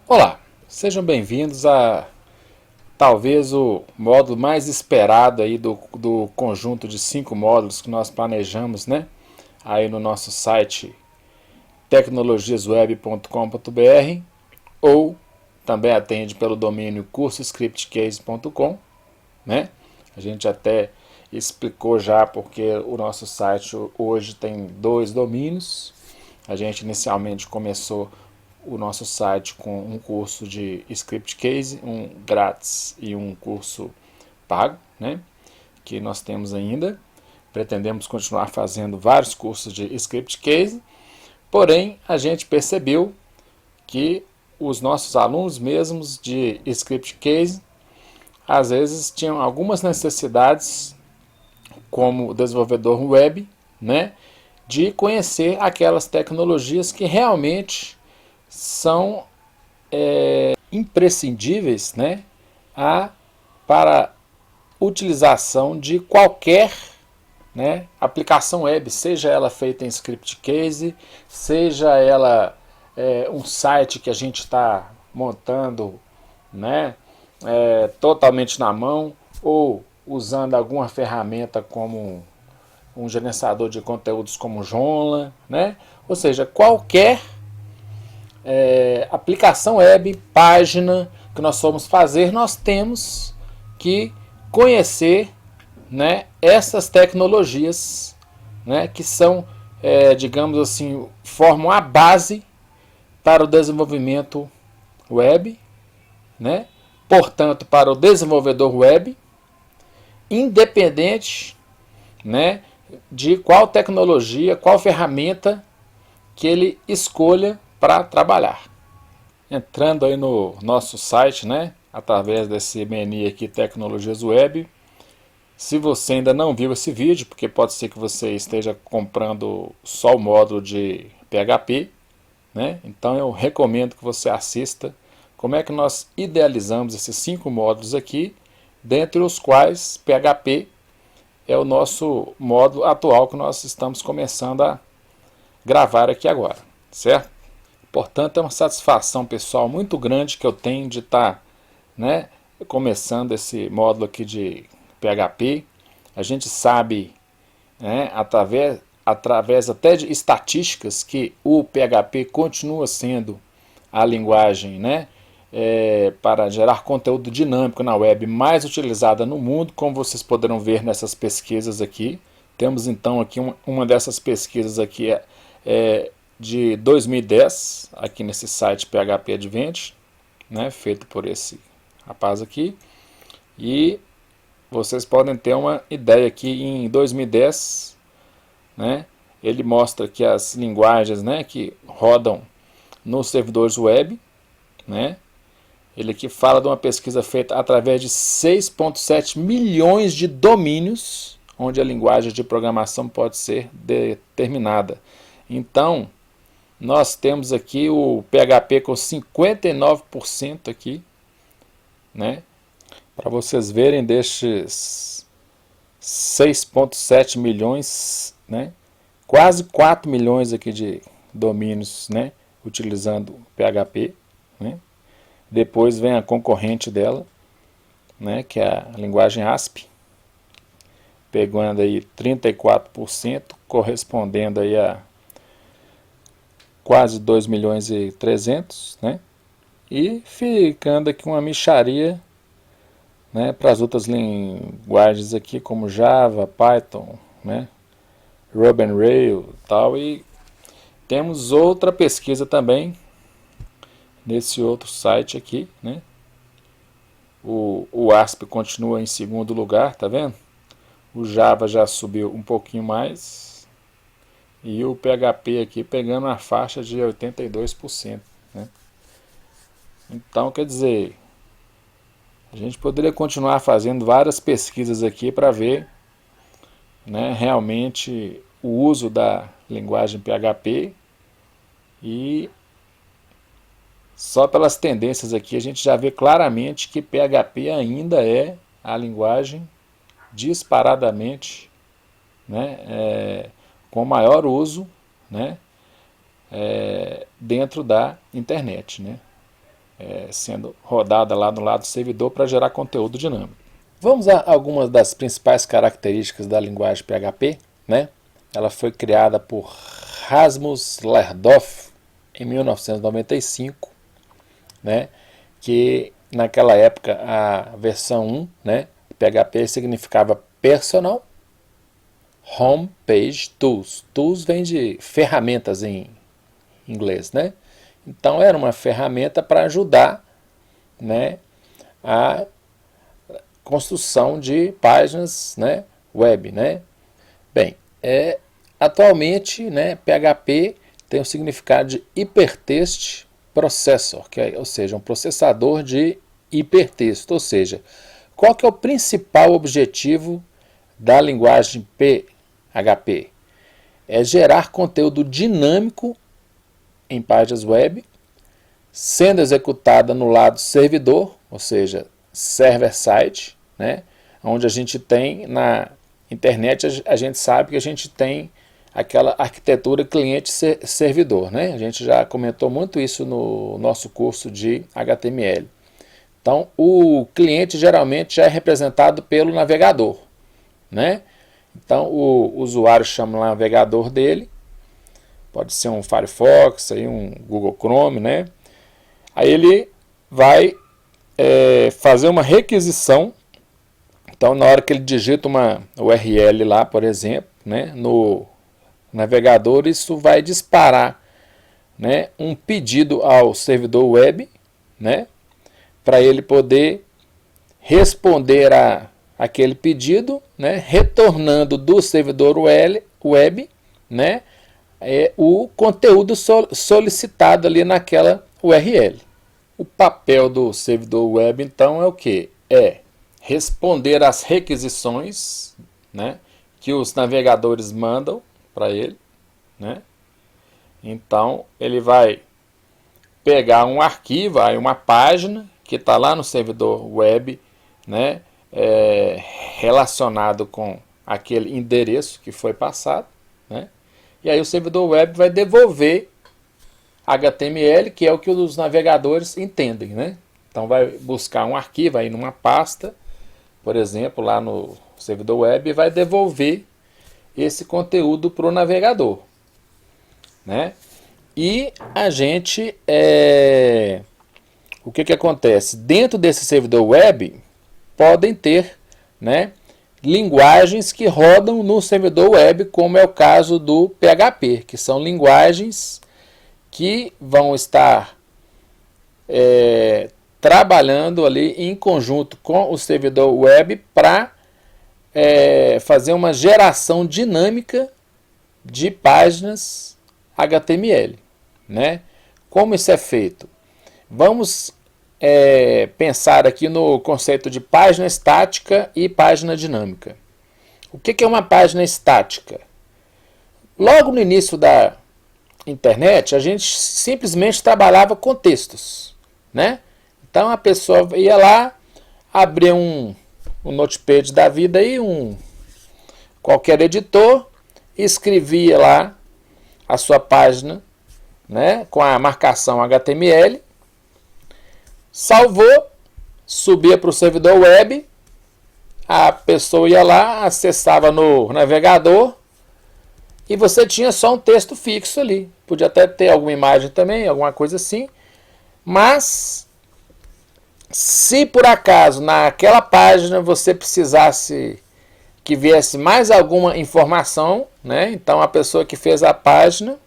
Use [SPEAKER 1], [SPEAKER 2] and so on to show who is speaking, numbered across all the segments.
[SPEAKER 1] Olá, sejam bem-vindos a talvez o módulo mais esperado aí do conjunto de 5 módulos que nós planejamos, né? Aí no nosso site tecnologiasweb.com.br ou também atende pelo domínio cursoscriptcase.com, né? A gente até explicou já porque o nosso site hoje tem 2 domínios. A gente inicialmente começou o nosso site com um curso de Script Case, um grátis e um curso pago, né? Que nós temos ainda. Pretendemos continuar fazendo vários cursos de Script Case, porém a gente percebeu que os nossos alunos mesmos de Script Case às vezes tinham algumas necessidades como desenvolvedor web, né, de conhecer aquelas tecnologias que realmente são imprescindíveis, né, para utilização de qualquer, né, aplicação web, seja ela feita em script case, seja ela um site que a gente está montando, né, totalmente na mão, ou usando alguma ferramenta como um gerenciador de conteúdos como Joomla, né? Ou seja, qualquer aplicação web, página que nós formos fazer, nós temos que conhecer, né, essas tecnologias, né, que são, digamos assim, formam a base para o desenvolvimento web, né? Portanto, para o desenvolvedor web, independente, né, de qual tecnologia, qual ferramenta que ele escolha para trabalhar. Entrando aí no nosso site, né, através desse menu aqui Tecnologias Web. Se você ainda não viu esse vídeo, porque pode ser que você esteja comprando só o módulo de PHP, né? Então eu recomendo que você assista como é que nós idealizamos esses 5 módulos aqui, dentre os quais PHP é o nosso módulo atual que nós estamos começando a gravar aqui agora, certo? Portanto, é uma satisfação pessoal muito grande que eu tenho de estar, né, começando esse módulo aqui de PHP. A gente sabe, né, através até de estatísticas, que o PHP continua sendo a linguagem, né, para gerar conteúdo dinâmico na web mais utilizada no mundo, como vocês poderão ver nessas pesquisas aqui. Temos então aqui uma dessas pesquisas aqui de 2010, aqui nesse site PHP Advent, né, feito por esse rapaz aqui. E vocês podem ter uma ideia aqui em 2010, né, ele mostra que as linguagens, né, que rodam nos servidores web, né, ele aqui fala de uma pesquisa feita através de 6,7 milhões de domínios onde a linguagem de programação pode ser determinada. Então, nós temos aqui o PHP com 59% aqui, né? Para vocês verem destes 6,7 milhões, né? Quase 4 milhões aqui de domínios, né, utilizando PHP, né? Depois vem a concorrente dela, né, que é a linguagem ASP, pegando aí 34%, correspondendo aí a quase 2 milhões e 300, né? E ficando aqui uma mixaria, né, para as outras linguagens aqui, como Java, Python, né, Ruby on Rails e tal. E temos outra pesquisa também nesse outro site aqui, né? O ASP continua em segundo lugar, tá vendo? O Java já subiu um pouquinho mais. E o PHP aqui pegando a faixa de 82%, né? Então, quer dizer, a gente poderia continuar fazendo várias pesquisas aqui para ver, né, realmente o uso da linguagem PHP. E só pelas tendências aqui a gente já vê claramente que PHP ainda é a linguagem disparadamente, né, com maior uso, né, dentro da internet, né? sendo rodada lá no lado do servidor para gerar conteúdo dinâmico. Vamos a algumas das principais características da linguagem PHP, né? Ela foi criada por Rasmus Lerdorf em 1995, né? Que naquela época a versão 1, né, PHP significava Personal Home Page Tools. Tools vem de ferramentas em inglês, né? Então era uma ferramenta para ajudar, né, a construção de páginas, né, web, né? Bem, atualmente, né, PHP tem o significado de Hypertext Processor, ou seja, um processador de hipertexto. Ou seja, qual que é o principal objetivo da linguagem PHP? É gerar conteúdo dinâmico em páginas web, sendo executada no lado servidor, ou seja, server-side, né? Onde a gente tem na internet, a gente sabe que a gente tem aquela arquitetura cliente-servidor, né? A gente já comentou muito isso no nosso curso de HTML. Então, o cliente geralmente já é representado pelo navegador, né? Então, o usuário chama o navegador dele, pode ser um Firefox, aí um Google Chrome, né? Aí ele vai fazer uma requisição. Então, na hora que ele digita uma URL lá, por exemplo, né, no navegador, isso vai disparar, né, um pedido ao servidor web, né, para ele poder responder a aquele pedido, né, retornando do servidor web, né, o conteúdo solicitado ali naquela URL. O papel do servidor web, então, é o que? É responder às requisições, né, que os navegadores mandam para ele, né? Então, ele vai pegar um arquivo, aí uma página que está lá no servidor web, né, relacionado com aquele endereço que foi passado, né? E aí o servidor web vai devolver HTML, que é o que os navegadores entendem, né? Então vai buscar um arquivo aí numa pasta, por exemplo, lá no servidor web, e vai devolver esse conteúdo para o navegador, né? E a gente, o que acontece? Dentro desse servidor web, podem ter, né, linguagens que rodam no servidor web, como é o caso do PHP, que são linguagens que vão estar trabalhando ali em conjunto com o servidor web para fazer uma geração dinâmica de páginas HTML, né? Como isso é feito? Vamos pensar aqui no conceito de página estática e página dinâmica. O que é uma página estática? Logo no início da internet, a gente simplesmente trabalhava com textos, né? Então a pessoa ia lá, abria um notepad da vida aí, qualquer editor, escrevia lá a sua página, né, com a marcação HTML, salvou, subia para o servidor web, a pessoa ia lá, acessava no navegador e você tinha só um texto fixo ali. Podia até ter alguma imagem também, alguma coisa assim, mas se por acaso naquela página você precisasse que viesse mais alguma informação, né? Então a pessoa que fez a página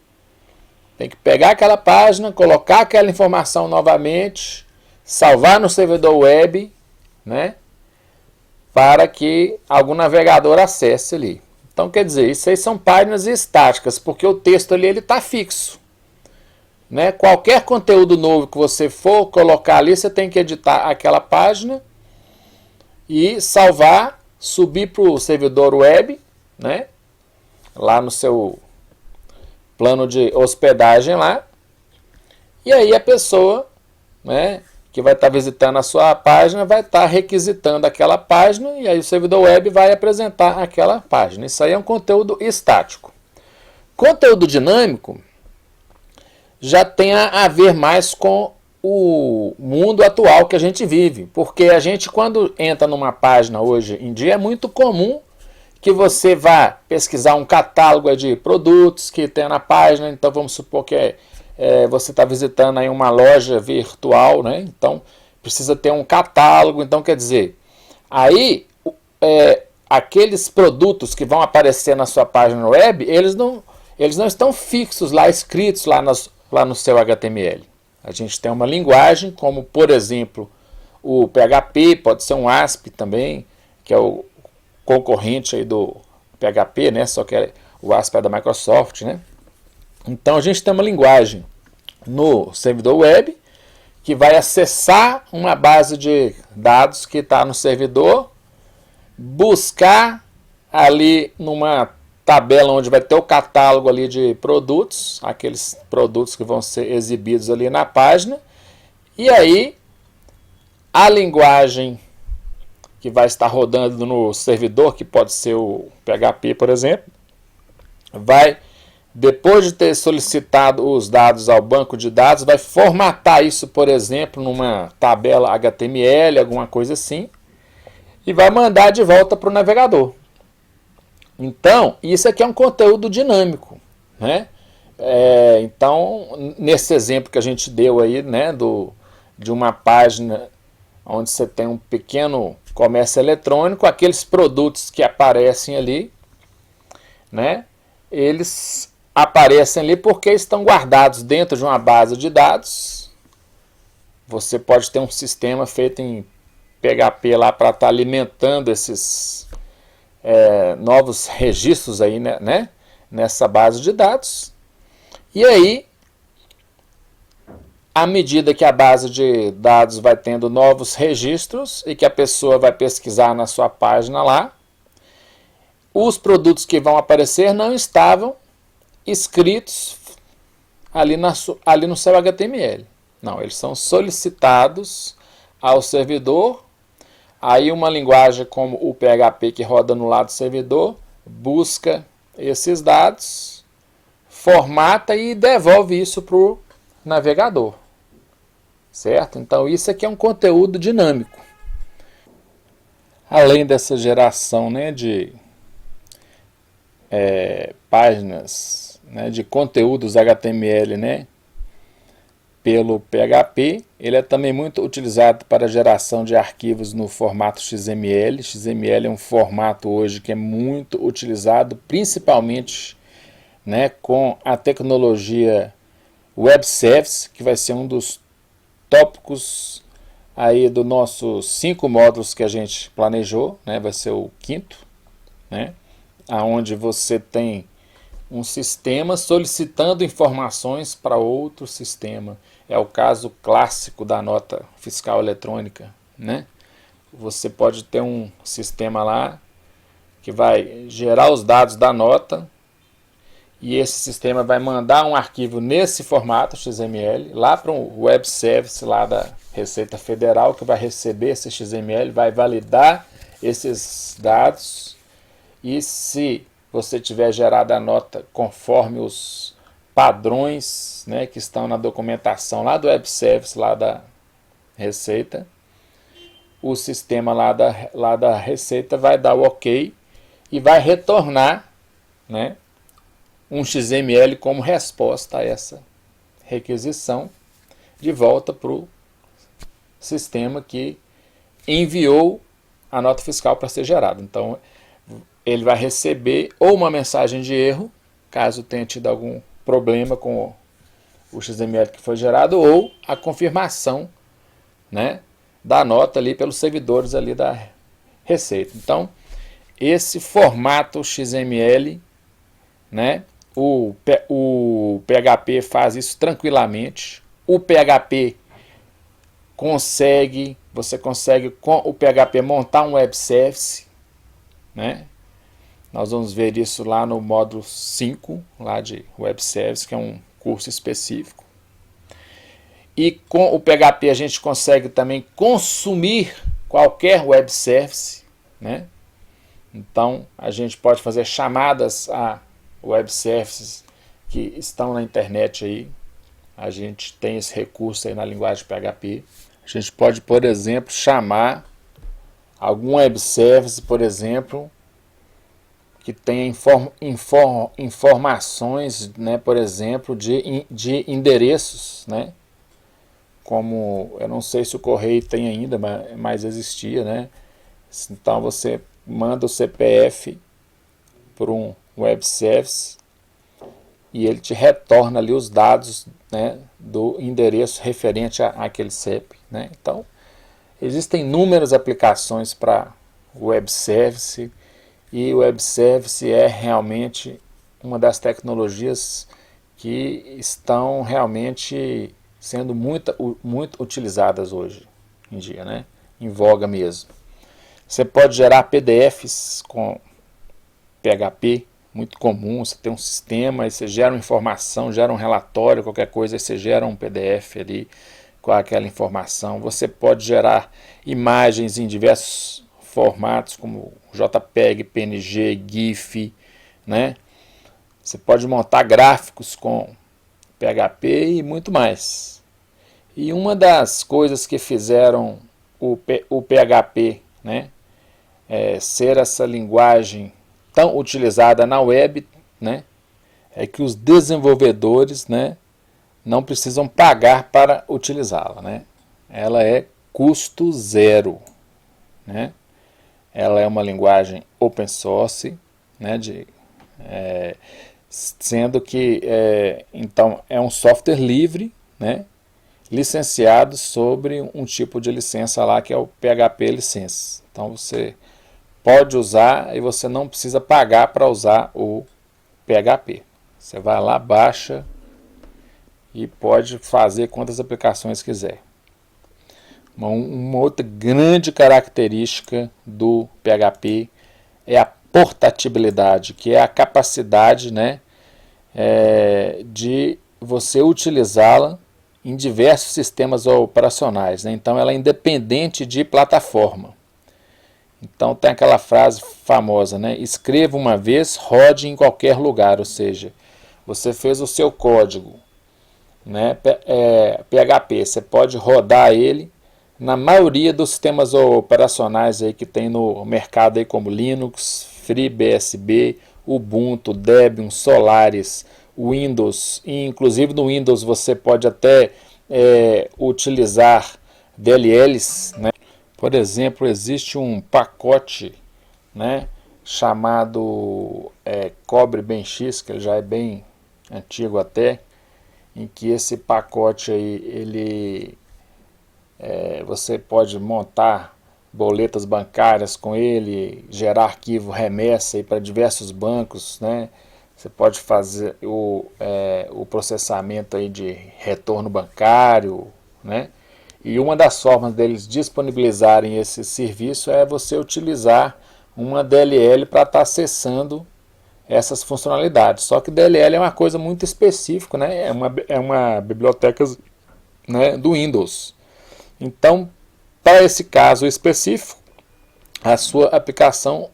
[SPEAKER 1] tem que pegar aquela página, colocar aquela informação novamente, salvar no servidor web, né, para que algum navegador acesse ali. Então, quer dizer, isso aí são páginas estáticas, porque o texto ali está fixo, né? Qualquer conteúdo novo que você for colocar ali, você tem que editar aquela página e salvar, subir para o servidor web, né, lá no seu plano de hospedagem lá, e aí a pessoa, né, que vai estar visitando a sua página vai estar requisitando aquela página e aí o servidor web vai apresentar aquela página. Isso aí é um conteúdo estático. Conteúdo dinâmico já tem a ver mais com o mundo atual que a gente vive, porque a gente, quando entra numa página hoje em dia, é muito comum que você vá pesquisar um catálogo de produtos que tem na página. Então vamos supor que você está visitando aí uma loja virtual, né? Então precisa ter um catálogo. Então quer dizer, aí aqueles produtos que vão aparecer na sua página web, eles não estão fixos lá, escritos lá no seu HTML. A gente tem uma linguagem, como por exemplo o PHP, pode ser um ASP também, que é o concorrente aí do PHP, né? Só que o ASP é da Microsoft, né? Então a gente tem uma linguagem no servidor web que vai acessar uma base de dados que está no servidor, buscar ali numa tabela onde vai ter o catálogo ali de produtos, aqueles produtos que vão ser exibidos ali na página, e aí a linguagem que vai estar rodando no servidor, que pode ser o PHP, por exemplo, vai, depois de ter solicitado os dados ao banco de dados, vai formatar isso, por exemplo, numa tabela HTML, alguma coisa assim, e vai mandar de volta para o navegador. Então, isso aqui é um conteúdo dinâmico, né? Então, nesse exemplo que a gente deu aí, né, de uma página onde você tem um pequeno comércio eletrônico, aqueles produtos que aparecem ali, né, eles aparecem ali porque estão guardados dentro de uma base de dados. Você pode ter um sistema feito em PHP lá para estar alimentando esses novos registros aí, né, nessa base de dados. E aí, à medida que a base de dados vai tendo novos registros e que a pessoa vai pesquisar na sua página lá, os produtos que vão aparecer não estavam escritos ali no seu HTML. Não, eles são solicitados ao servidor. Aí uma linguagem como o PHP que roda no lado do servidor busca esses dados, formata e devolve isso para o navegador. Certo? Então isso aqui é um conteúdo dinâmico. Além dessa geração, né, de páginas, né, de conteúdos HTML, né, pelo PHP, ele é também muito utilizado para a geração de arquivos no formato XML. XML é um formato hoje que é muito utilizado, principalmente, né, com a tecnologia Web Service, que vai ser um dos tópicos aí dos nossos 5 módulos que a gente planejou, né, vai ser o 5º, né, aonde você tem um sistema solicitando informações para outro sistema. É o caso clássico da nota fiscal eletrônica, né? Você pode ter um sistema lá que vai gerar os dados da nota e esse sistema vai mandar um arquivo nesse formato XML lá para um web service lá da Receita Federal, que vai receber esse XML, vai validar esses dados, e se você tiver gerado a nota conforme os padrões, né, que estão na documentação lá do web service lá da Receita, o sistema lá da Receita vai dar o OK e vai retornar, né, um XML como resposta a essa requisição de volta para o sistema que enviou a nota fiscal para ser gerada. Então, ele vai receber ou uma mensagem de erro, caso tenha tido algum problema com o XML que foi gerado, ou a confirmação, né, da nota ali pelos servidores ali da Receita. Então, esse formato XML, né, o PHP faz isso tranquilamente. O PHP você consegue com o PHP montar um web service, né? Nós vamos ver isso lá no módulo 5, lá de Web Service, que é um curso específico. E com o PHP a gente consegue também consumir qualquer Web Service, né? Então a gente pode fazer chamadas a Web Services que estão na internet aí. a gente tem esse recurso aí na linguagem PHP. A gente pode, por exemplo, chamar algum web service, por exemplo, que tenha informações, né, por exemplo, de endereços, né? Como, eu não sei se o correio tem ainda, mas existia, né? Então você manda o CPF por um web service e ele te retorna ali os dados, né, do endereço referente àquele CEP, né? Então, existem inúmeras aplicações para web service e o web service é realmente uma das tecnologias que estão realmente sendo muito utilizadas hoje em dia, né? Em voga mesmo. Você pode gerar PDFs com PHP, muito comum, você tem um sistema, aí você gera uma informação, gera um relatório, qualquer coisa, aí você gera um PDF ali com aquela informação. Você pode gerar imagens em diversos formatos, como JPEG, PNG, GIF, né? Você pode montar gráficos com PHP e muito mais. E uma das coisas que fizeram o PHP, né, ser essa linguagem tão utilizada na web, né, é que os desenvolvedores, né, não precisam pagar para utilizá-la, né? Ela é custo zero, né? Ela é uma linguagem open source, né, sendo que então é um software livre, né, licenciado sobre um tipo de licença lá que é o PHP License. Então você pode usar e você não precisa pagar para usar o PHP. Você vai lá, baixa e pode fazer quantas aplicações quiser. Uma outra grande característica do PHP é a portabilidade, que é a capacidade, né, de você utilizá-la em diversos sistemas operacionais, né? Então ela é independente de plataforma. Então tem aquela frase famosa, né? Escreva uma vez, rode em qualquer lugar, ou seja, você fez o seu código, né, PHP, você pode rodar ele na maioria dos sistemas operacionais aí que tem no mercado aí, como Linux, FreeBSD, Ubuntu, Debian, Solaris, Windows, e inclusive no Windows você pode até utilizar DLLs, né? Por exemplo, existe um pacote, né, chamado Cobre BenX, que ele já é bem antigo até, em que esse pacote aí, você pode montar boletas bancárias com ele, gerar arquivo remessa para diversos bancos, né? Você pode fazer o processamento aí de retorno bancário, né? E uma das formas deles disponibilizarem esse serviço é você utilizar uma DLL para estar acessando essas funcionalidades. Só que DLL é uma coisa muito específica, né? É uma biblioteca, né, do Windows. Então, para esse caso específico, a sua aplicação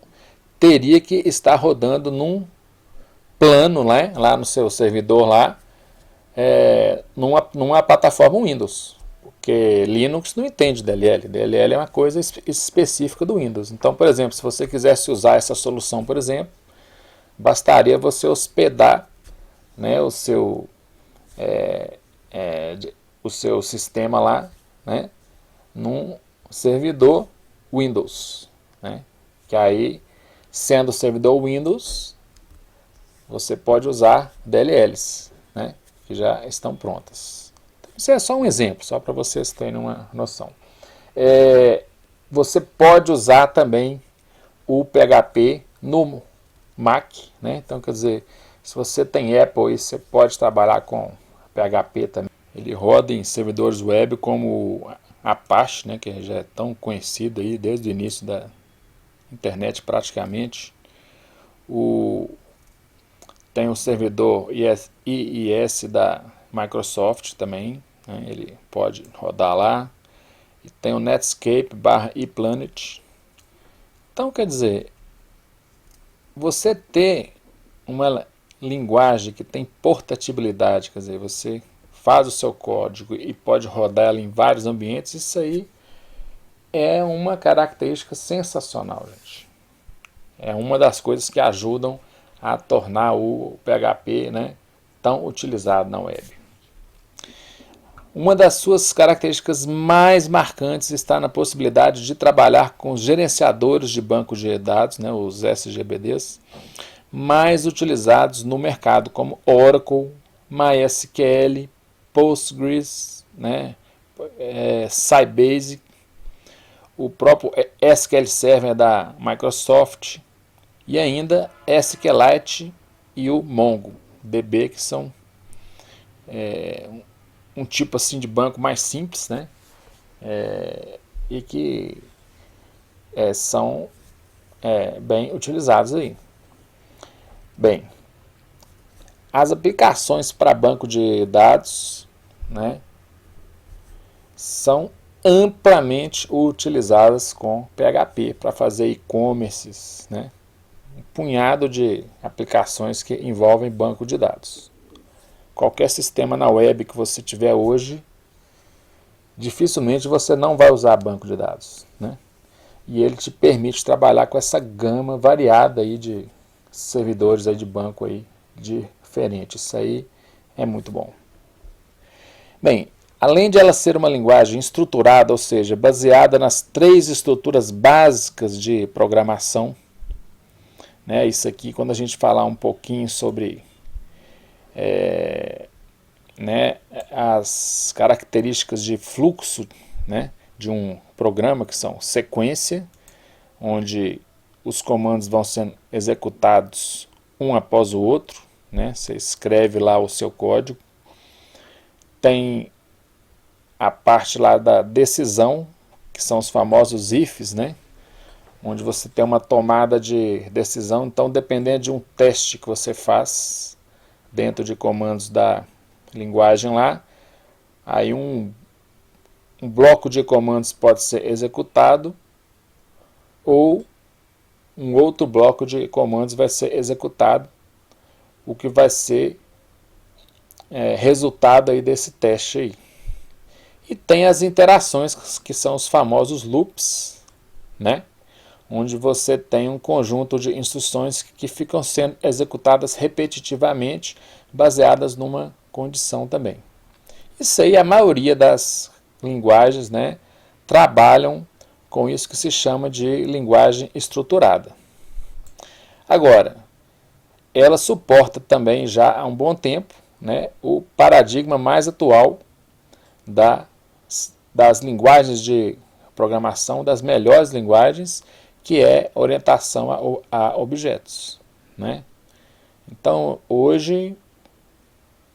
[SPEAKER 1] teria que estar rodando num plano, né, lá no seu servidor, lá, numa plataforma Windows. Porque Linux não entende DLL. DLL é uma coisa específica do Windows. Então, por exemplo, se você quisesse usar essa solução, por exemplo, bastaria você hospedar, né, o seu sistema lá, né, num servidor Windows, né, que aí, sendo servidor Windows, você pode usar DLLs, né, que já estão prontas. Então, isso é só um exemplo, só para vocês terem uma noção. Você pode usar também o PHP no Mac, né? Então, quer dizer, se você tem Apple, você pode trabalhar com PHP também. Ele roda em servidores web como Apache, né, que já é tão conhecido aí desde o início da internet praticamente. Tem o servidor IIS da Microsoft também, né, ele pode rodar lá. E tem o Netscape /ePlanet. Então, quer dizer, você ter uma linguagem que tem portabilidade, quer dizer, você faz o seu código e pode rodar ela em vários ambientes, isso aí é uma característica sensacional, gente. É uma das coisas que ajudam a tornar o PHP, né, tão utilizado na web. Uma das suas características mais marcantes está na possibilidade de trabalhar com os gerenciadores de bancos de dados, né, os SGBDs, mais utilizados no mercado, como Oracle, MySQL, Postgres, né, Sybase, o próprio SQL Server da Microsoft e ainda SQLite e o MongoDB, que são um tipo assim de banco mais simples, né, e que são bem utilizados aí. Bem, as aplicações para banco de dados, né, são amplamente utilizadas com PHP para fazer e-commerces, né, um punhado de aplicações que envolvem banco de dados. Qualquer sistema na web que você tiver hoje, dificilmente você não vai usar banco de dados, né? E ele te permite trabalhar com essa gama variada aí de servidores aí de banco aí diferentes. Isso aí é muito bom. Bem, além de ela ser uma linguagem estruturada, ou seja, baseada nas 3 estruturas básicas de programação, né? Isso aqui, quando a gente falar um pouquinho sobre né, as características de fluxo, né, de um programa, que são sequência, onde os comandos vão sendo executados um após o outro, né, você escreve lá o seu código. Tem a parte lá da decisão, que são os famosos ifs, né, onde você tem uma tomada de decisão. Então, dependendo de um teste que você faz dentro de comandos da linguagem lá, aí um bloco de comandos pode ser executado ou um outro bloco de comandos vai ser executado, o que vai ser resultado aí desse teste aí. E tem as interações, que são os famosos loops, né, onde você tem um conjunto de instruções que ficam sendo executadas repetitivamente, baseadas numa condição também. Isso aí, a maioria das linguagens, né, trabalham com isso que se chama de linguagem estruturada. Agora, ela suporta também já há um bom tempo, né, o paradigma mais atual das linguagens de programação, das melhores linguagens, que é orientação a objetos, né? Então, hoje,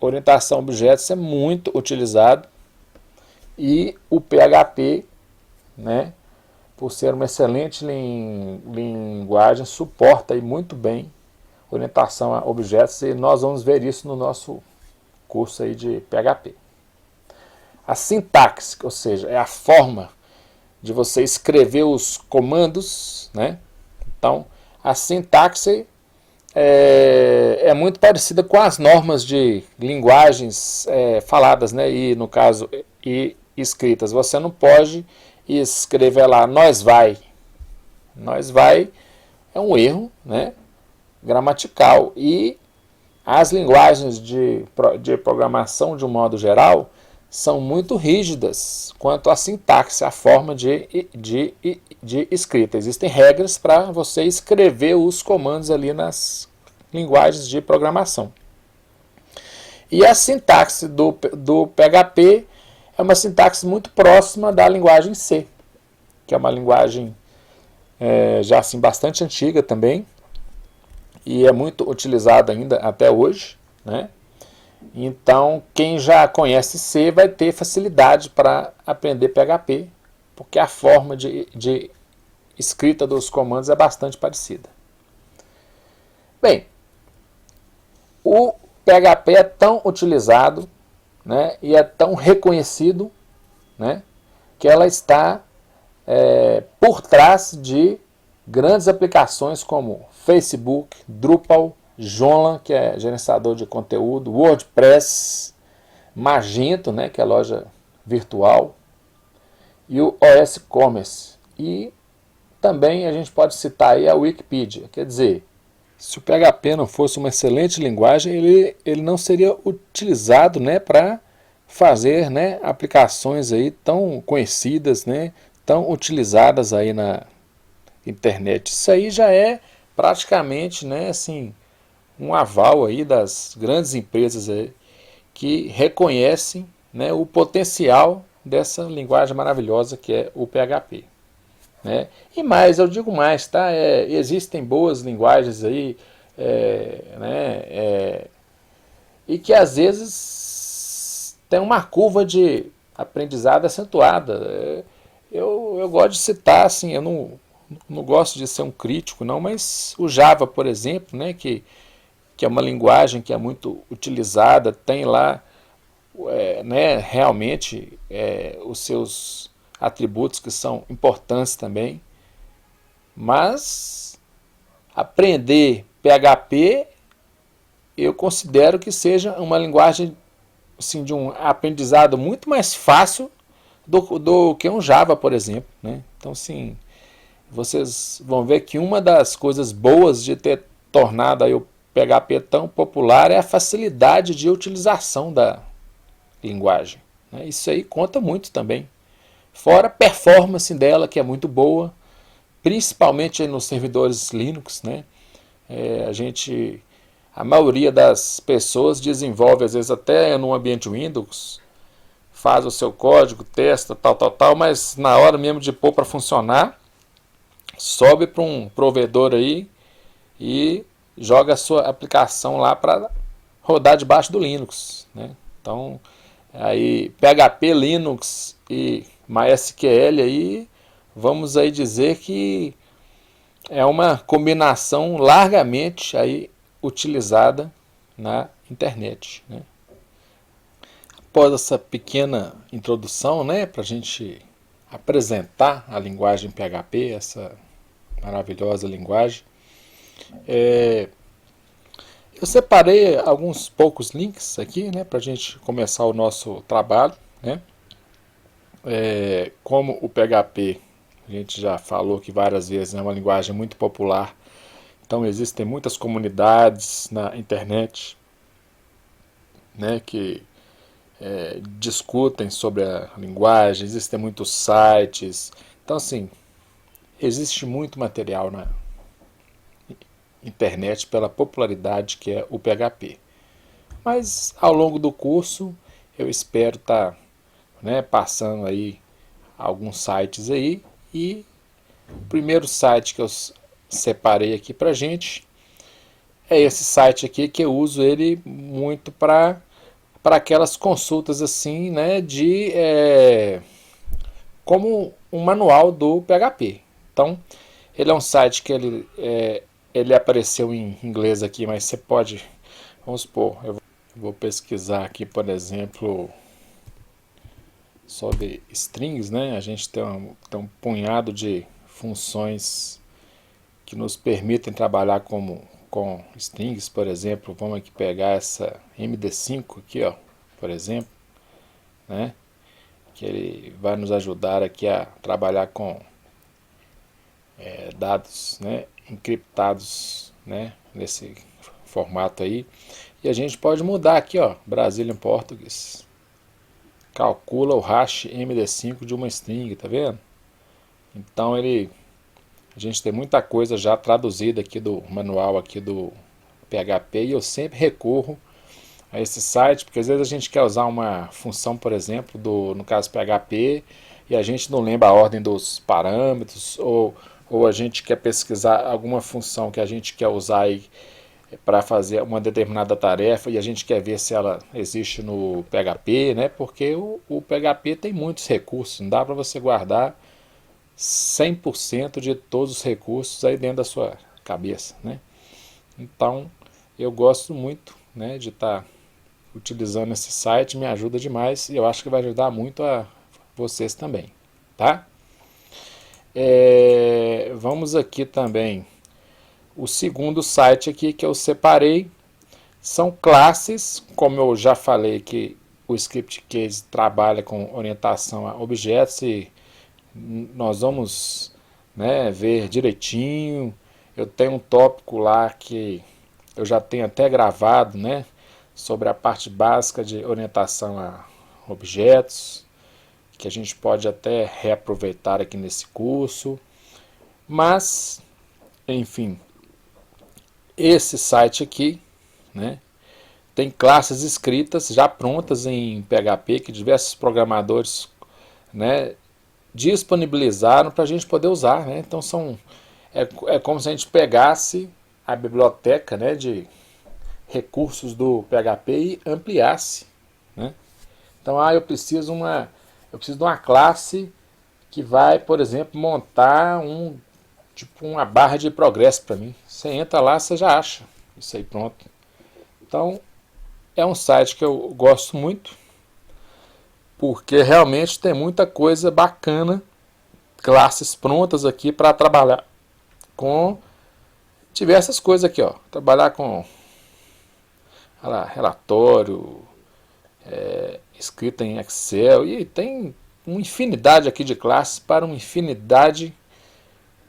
[SPEAKER 1] orientação a objetos é muito utilizado e o PHP, né, por ser uma excelente linguagem, suporta aí muito bem orientação a objetos, e nós vamos ver isso no nosso curso aí de PHP. A sintaxe, ou seja, é a forma de você escrever os comandos, né? Então, a sintaxe é muito parecida com as normas de linguagens faladas, né? E, no caso, e escritas. Você não pode escrever lá, nós vai. Nós vai é um erro, né, gramatical. E as linguagens de programação, de um modo geral, são muito rígidas quanto à sintaxe, a forma de escrita. Existem regras para você escrever os comandos ali nas linguagens de programação. E a sintaxe do PHP é uma sintaxe muito próxima da linguagem C, que é uma linguagem já assim bastante antiga também, e é muito utilizada ainda até hoje, né? Então, quem já conhece C vai ter facilidade para aprender PHP, porque a forma de escrita dos comandos é bastante parecida. Bem, o PHP é tão utilizado, né, e é tão reconhecido, né, que ela está por trás de grandes aplicações como Facebook, Drupal, Joomla, que é gerenciador de conteúdo, WordPress, Magento, né, que é a loja virtual, e o OS Commerce. E também a gente pode citar aí a Wikipedia. Quer dizer, se o PHP não fosse uma excelente linguagem, ele não seria utilizado, né, para fazer, né, aplicações aí tão conhecidas, né, tão utilizadas aí na internet. Isso aí já é praticamente, né, assim, um aval aí das grandes empresas aí que reconhecem, né, o potencial dessa linguagem maravilhosa que é o PHP. Né? E mais, eu digo mais, tá? Existem boas linguagens aí, e que às vezes tem uma curva de aprendizado acentuada. Eu gosto de citar, assim, eu não gosto de ser um crítico, não, mas o Java, por exemplo, né, que é uma linguagem que é muito utilizada, tem lá né, realmente os seus atributos que são importantes também, mas aprender PHP eu considero que seja uma linguagem assim, de um aprendizado muito mais fácil do que um Java, por exemplo. Né? Então, sim, vocês vão ver que uma das coisas boas de ter tornado aí o PHP tão popular é a facilidade de utilização da linguagem. Né? Isso aí conta muito também. Fora a performance dela, que é muito boa, principalmente nos servidores Linux. Né? A maioria das pessoas desenvolve, às vezes até no ambiente Windows, faz o seu código, testa, tal, mas na hora mesmo de pôr para funcionar, sobe para um provedor aí e joga a sua aplicação lá para rodar debaixo do Linux. Né? Então, aí PHP, Linux e MySQL aí, vamos aí dizer que é uma combinação largamente aí utilizada na internet. Né? Após essa pequena introdução, né, para a gente apresentar a linguagem PHP, essa maravilhosa linguagem, eu separei alguns poucos links aqui, né, para a gente começar o nosso trabalho. Né? Como o PHP, a gente já falou que várias vezes é uma linguagem muito popular, então existem muitas comunidades na internet, né, que discutem sobre a linguagem, existem muitos sites. Então, assim, existe muito material na internet pela popularidade que é o PHP. Mas, ao longo do curso, eu espero estar passando aí alguns sites aí. E o primeiro site que eu separei aqui pra gente é esse site aqui, que eu uso ele muito para aquelas consultas assim, né, como um manual do PHP. Então, ele é um site que ele apareceu em inglês aqui, mas você pode, vamos supor, eu vou pesquisar aqui, por exemplo, sobre strings, né? A gente tem um punhado de funções que nos permitem trabalhar com strings, por exemplo. Vamos aqui pegar essa MD5 aqui, ó, por exemplo, né? Que ele vai nos ajudar aqui a trabalhar com dados, né, encriptados, né, nesse formato aí. E a gente pode mudar aqui, ó, Brazilian Português. Calcula o hash MD5 de uma string, tá vendo? Então a gente tem muita coisa já traduzida aqui do manual aqui do PHP, e eu sempre recorro a esse site, porque às vezes a gente quer usar uma função, por exemplo, no caso PHP, e a gente não lembra a ordem dos parâmetros, ou a gente quer pesquisar alguma função que a gente quer usar para fazer uma determinada tarefa, e a gente quer ver se ela existe no PHP, né? Porque o PHP tem muitos recursos, não dá para você guardar 100% de todos os recursos aí dentro da sua cabeça, né? Então, eu gosto muito, né, de estar utilizando esse site, me ajuda demais, e eu acho que vai ajudar muito a vocês também, tá? Vamos aqui também, o segundo site aqui que eu separei são classes, como eu já falei que o Script Case trabalha com orientação a objetos e nós vamos, né, ver direitinho. Eu tenho um tópico lá que eu já tenho até gravado, né, sobre a parte básica de orientação a objetos, que a gente pode até reaproveitar aqui nesse curso. Mas, enfim, esse site aqui, né, tem classes escritas já prontas em PHP que diversos programadores, né, disponibilizaram para a gente poder usar, né? Então é como se a gente pegasse a biblioteca, né, de recursos do PHP e ampliasse, né? Então, eu preciso de uma classe que vai, por exemplo, montar tipo uma barra de progresso para mim. Você entra lá, você já acha isso aí pronto. Então, é um site que eu gosto muito, porque realmente tem muita coisa bacana, classes prontas aqui para trabalhar com diversas coisas aqui, ó. Trabalhar com relatório, escrita em Excel, e tem uma infinidade aqui de classes para uma infinidade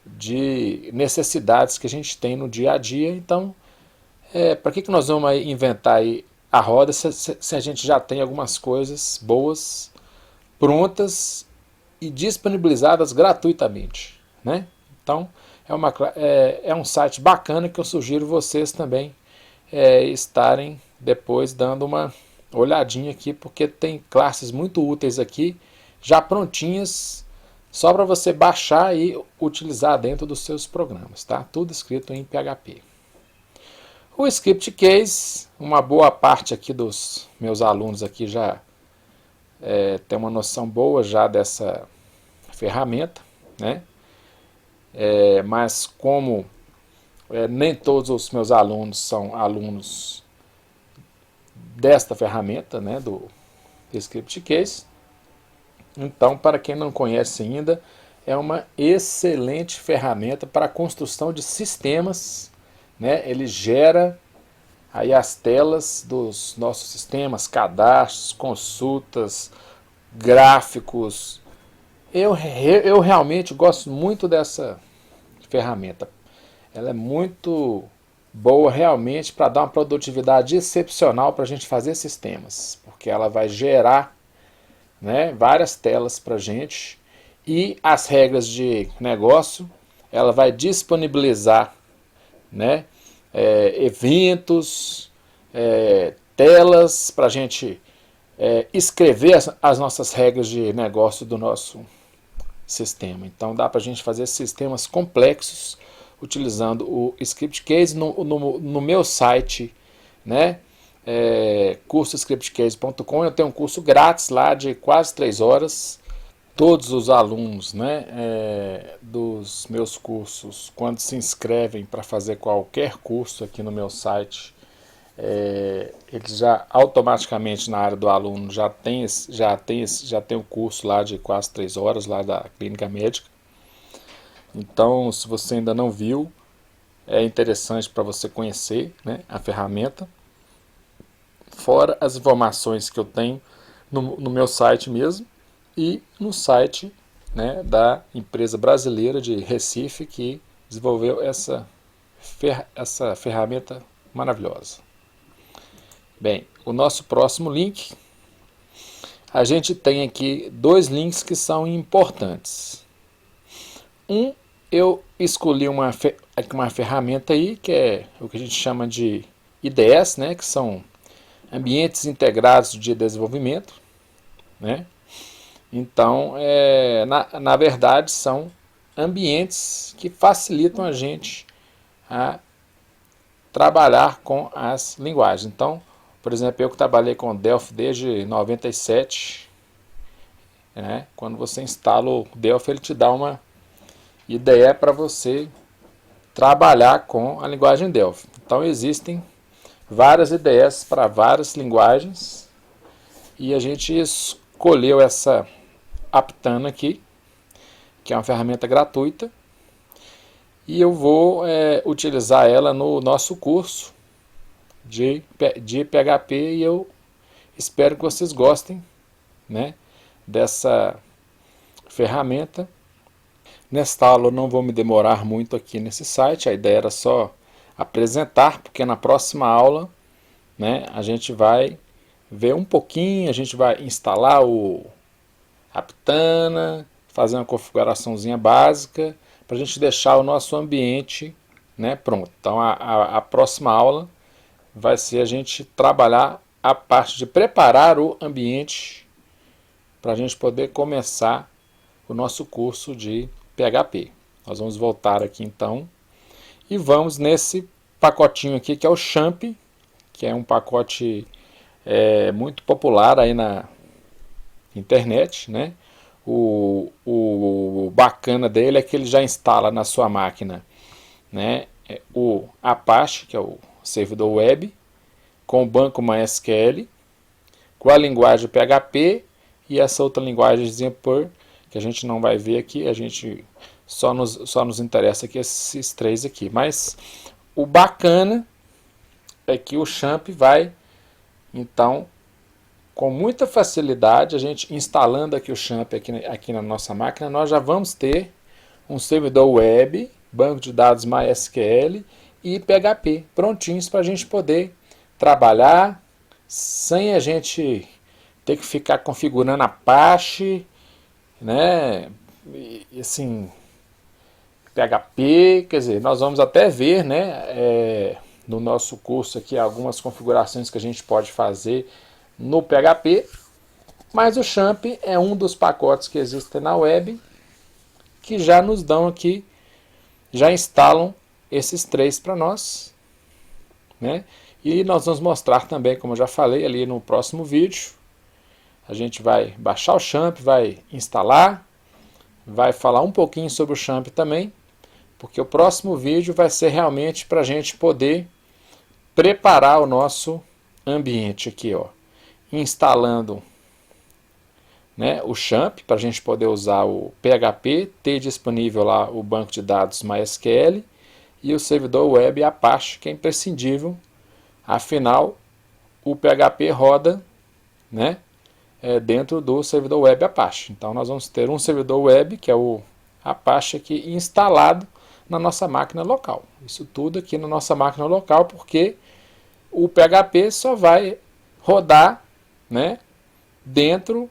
[SPEAKER 1] de necessidades que a gente tem no dia a dia. Então, para que nós vamos inventar aí a roda se a gente já tem algumas coisas boas, prontas e disponibilizadas gratuitamente, né? Então, é um site bacana que eu sugiro vocês também estarem depois dando uma olhadinha aqui, porque tem classes muito úteis aqui, já prontinhas, só para você baixar e utilizar dentro dos seus programas, tá? Tudo escrito em PHP. O Script Case, uma boa parte aqui dos meus alunos aqui já tem uma noção boa já dessa ferramenta, né? Mas como nem todos os meus alunos são alunos desta ferramenta, né, do Script Case, então, para quem não conhece ainda, é uma excelente ferramenta para a construção de sistemas, né? Ele gera aí as telas dos nossos sistemas, cadastros, consultas, gráficos. Eu realmente gosto muito dessa ferramenta. Ela é muito boa realmente para dar uma produtividade excepcional para a gente fazer sistemas, porque ela vai gerar, né, várias telas para a gente, e as regras de negócio ela vai disponibilizar, né, eventos, telas para a gente escrever as nossas regras de negócio do nosso sistema. Então dá para a gente fazer sistemas complexos utilizando o Script Case. No meu site, né, cursoscriptcase.com, eu tenho um curso grátis lá de quase 3 horas. Todos os alunos, né, dos meus cursos, quando se inscrevem para fazer qualquer curso aqui no meu site, eles já automaticamente na área do aluno já tem o curso lá de quase 3 horas lá da clínica médica. Então, se você ainda não viu, é interessante para você conhecer, né, a ferramenta. Fora as informações que eu tenho no meu site mesmo e no site, né, da empresa brasileira de Recife que desenvolveu essa ferramenta maravilhosa. Bem, o nosso próximo link, a gente tem aqui 2 links que são importantes. Eu escolhi uma ferramenta aí, que é o que a gente chama de IDEs, né, que são ambientes integrados de desenvolvimento, né? Então, na verdade, são ambientes que facilitam a gente a trabalhar com as linguagens. Então, por exemplo, eu que trabalhei com Delphi desde 97, né? Quando você instala o Delphi, ele te dá uma ideia para você trabalhar com a linguagem Delphi. Então, existem várias ideias para várias linguagens e a gente escolheu essa Aptana aqui, que é uma ferramenta gratuita, e eu vou utilizar ela no nosso curso de PHP, e eu Espero que vocês gostem, né, dessa ferramenta. Nesta aula eu não vou me demorar muito aqui nesse site, a ideia era só apresentar, porque na próxima aula, né, a gente vai ver um pouquinho, a gente vai instalar o Aptana, fazer uma configuraçãozinha básica, para a gente deixar o nosso ambiente, né, pronto. Então a próxima aula vai ser a gente trabalhar a parte de preparar o ambiente para a gente poder começar o nosso curso de PHP. Nós vamos voltar aqui então e vamos nesse pacotinho aqui que é o Champ, que é um pacote muito popular aí na internet, né? O bacana dele é que ele já instala na sua máquina, né, o Apache, que é o servidor web, com o banco MySQL, com a linguagem PHP e essa outra linguagem Perl, que a gente não vai ver aqui, a gente só nos interessa aqui esses três aqui. Mas o bacana é que o Champ vai, então, com muita facilidade, a gente instalando aqui o Champ aqui na nossa máquina, nós já vamos ter um servidor web, banco de dados MySQL e PHP prontinhos para a gente poder trabalhar sem a gente ter que ficar configurando Apache, né? E assim, PHP, quer dizer, nós vamos até ver, né, no nosso curso aqui algumas configurações que a gente pode fazer no PHP, mas o Champ é um dos pacotes que existem na web que já nos dão aqui, já instalam esses três para nós, né? E nós vamos mostrar também, como eu já falei ali no próximo vídeo, a gente vai baixar o Champ, vai instalar, vai falar um pouquinho sobre o Champ também, porque o próximo vídeo vai ser realmente para a gente poder preparar o nosso ambiente aqui, ó, instalando, né, o Champ para a gente poder usar o PHP, ter disponível lá o banco de dados MySQL e o servidor web Apache, que é imprescindível, afinal o PHP roda, né, dentro do servidor web Apache. Então nós vamos ter um servidor web, que é o Apache aqui, instalado na nossa máquina local. Isso tudo aqui na nossa máquina local, porque o PHP só vai rodar, né, dentro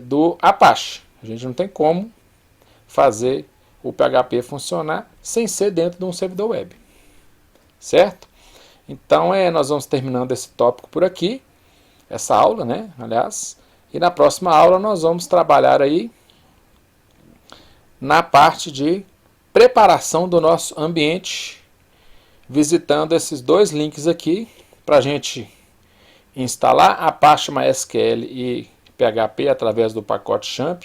[SPEAKER 1] do Apache. A gente não tem como fazer o PHP funcionar sem ser dentro de um servidor web. Certo? Então nós vamos terminando esse tópico por aqui, essa aula, né, aliás, e na próxima aula nós vamos trabalhar aí na parte de preparação do nosso ambiente, visitando esses dois links aqui, para a gente instalar Apache MySQL e PHP através do pacote Champ,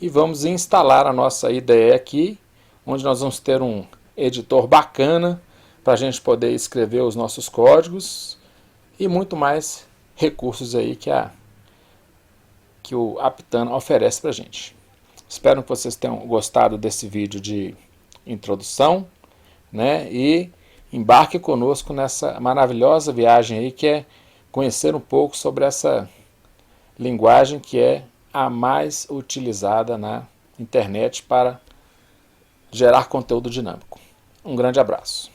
[SPEAKER 1] e vamos instalar a nossa IDE aqui, onde nós vamos ter um editor bacana para a gente poder escrever os nossos códigos e muito mais recursos aí que o Aptana oferece para a gente. Espero que vocês tenham gostado desse vídeo de introdução, né? E embarque conosco nessa maravilhosa viagem aí, que é conhecer um pouco sobre essa linguagem que é a mais utilizada na internet para gerar conteúdo dinâmico. Um grande abraço.